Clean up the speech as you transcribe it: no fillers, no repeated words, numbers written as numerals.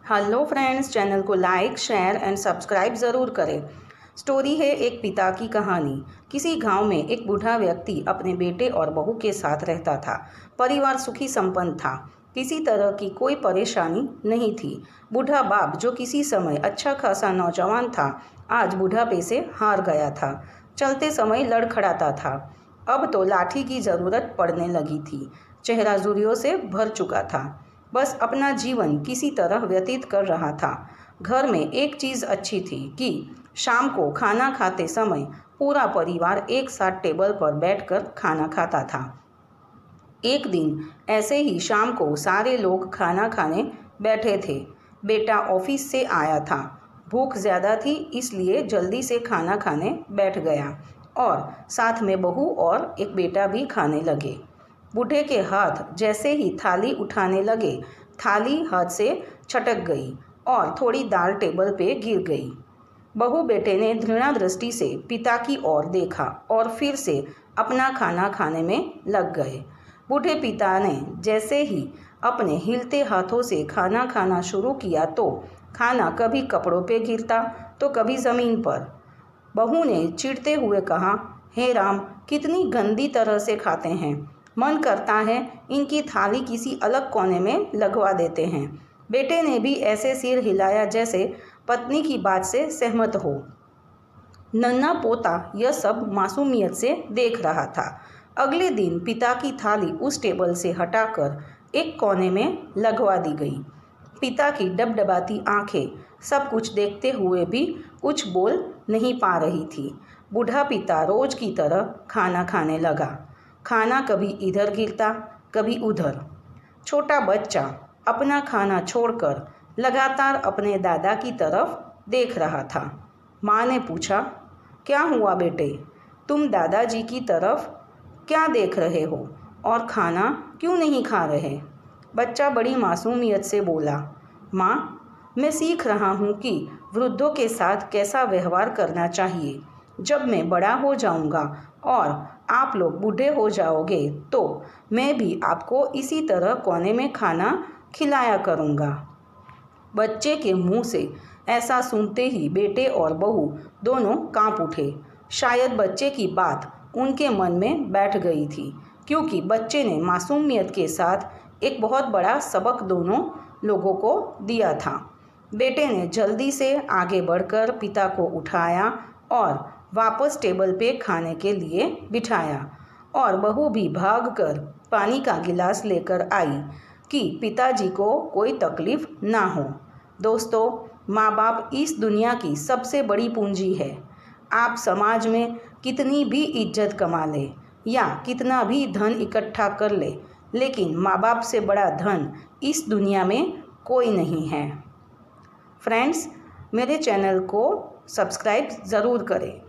Hello friends, channel को like share and subscribe ज़रूर करें। स्टोरी है एक पिता की कहानी। किसी गांव में एक बूढ़ा व्यक्ति अपने बेटे और बहू के साथ रहता था। परिवार सुखी संपन्न था। किसी तरह की कोई परेशानी नहीं थी। बूढ़ा बाप जो किसी समय अच्छा खासा नौजवान था, आज बुढ़ापे से हार गया था। चलते समय लड़खड़ाता था। अब तो लाठी की ज़रूरत पड़ने लगी थी। चेहरा झुर्रियों से भर चुका था। बस अपना जीवन किसी तरह व्यतीत कर रहा था। घर में एक चीज़ अच्छी थी कि शाम को खाना खाते समय पूरा परिवार एक साथ टेबल पर बैठकर खाना खाता था। एक दिन ऐसे ही शाम को सारे लोग खाना खाने बैठे थे। बेटा ऑफिस से आया था। भूख ज़्यादा थी, इसलिए जल्दी से खाना खाने बैठ गया और साथ में बहू और एक बेटा भी खाने लगे। बूढ़े के हाथ जैसे ही थाली उठाने लगे, थाली हाथ से छटक गई और थोड़ी दाल टेबल पे गिर गई। बहू बेटे ने घृणा दृष्टि से पिता की ओर देखा और फिर से अपना खाना खाने में लग गए। बूढ़े पिता ने जैसे ही अपने हिलते हाथों से खाना खाना शुरू किया तो खाना कभी कपड़ों पे गिरता तो कभी ज़मीन पर। बहू ने चिढ़ते हुए कहा, हे राम, कितनी गंदी तरह से खाते हैं। मन करता है इनकी थाली किसी अलग कोने में लगवा देते हैं। बेटे ने भी ऐसे सिर हिलाया जैसे पत्नी की बात से सहमत हो। नन्हा पोता यह सब मासूमियत से देख रहा था। अगले दिन पिता की थाली उस टेबल से हटाकर एक कोने में लगवा दी गई। पिता की डबडबाती आंखें सब कुछ देखते हुए भी कुछ बोल नहीं पा रही थी। बूढ़ा पिता रोज की तरह खाना खाने लगा। खाना कभी इधर गिरता, कभी उधर। छोटा बच्चा अपना खाना छोड़कर लगातार अपने दादा की तरफ देख रहा था। माँ ने पूछा, क्या हुआ बेटे, तुम दादाजी की तरफ क्या देख रहे हो और खाना क्यों नहीं खा रहे? बच्चा बड़ी मासूमियत से बोला, माँ, मैं सीख रहा हूँ कि वृद्धों के साथ कैसा व्यवहार करना चाहिए। जब मैं बड़ा हो जाऊँगा और आप लोग बूढ़े हो जाओगे तो मैं भी आपको इसी तरह कोने में खाना खिलाया करूँगा। बच्चे के मुंह से ऐसा सुनते ही बेटे और बहू दोनों कांप उठे। शायद बच्चे की बात उनके मन में बैठ गई थी, क्योंकि बच्चे ने मासूमियत के साथ एक बहुत बड़ा सबक दोनों लोगों को दिया था। बेटे ने जल्दी से आगे बढ़कर पिता को उठाया और वापस टेबल पे खाने के लिए बिठाया और बहू भी भागकर पानी का गिलास लेकर आई कि पिताजी को कोई तकलीफ ना हो। दोस्तों, माँ बाप इस दुनिया की सबसे बड़ी पूंजी है। आप समाज में कितनी भी इज्जत कमा ले या कितना भी धन इकट्ठा कर ले, लेकिन माँ बाप से बड़ा धन इस दुनिया में कोई नहीं है। फ्रेंड्स, मेरे चैनल को सब्सक्राइब ज़रूर करें।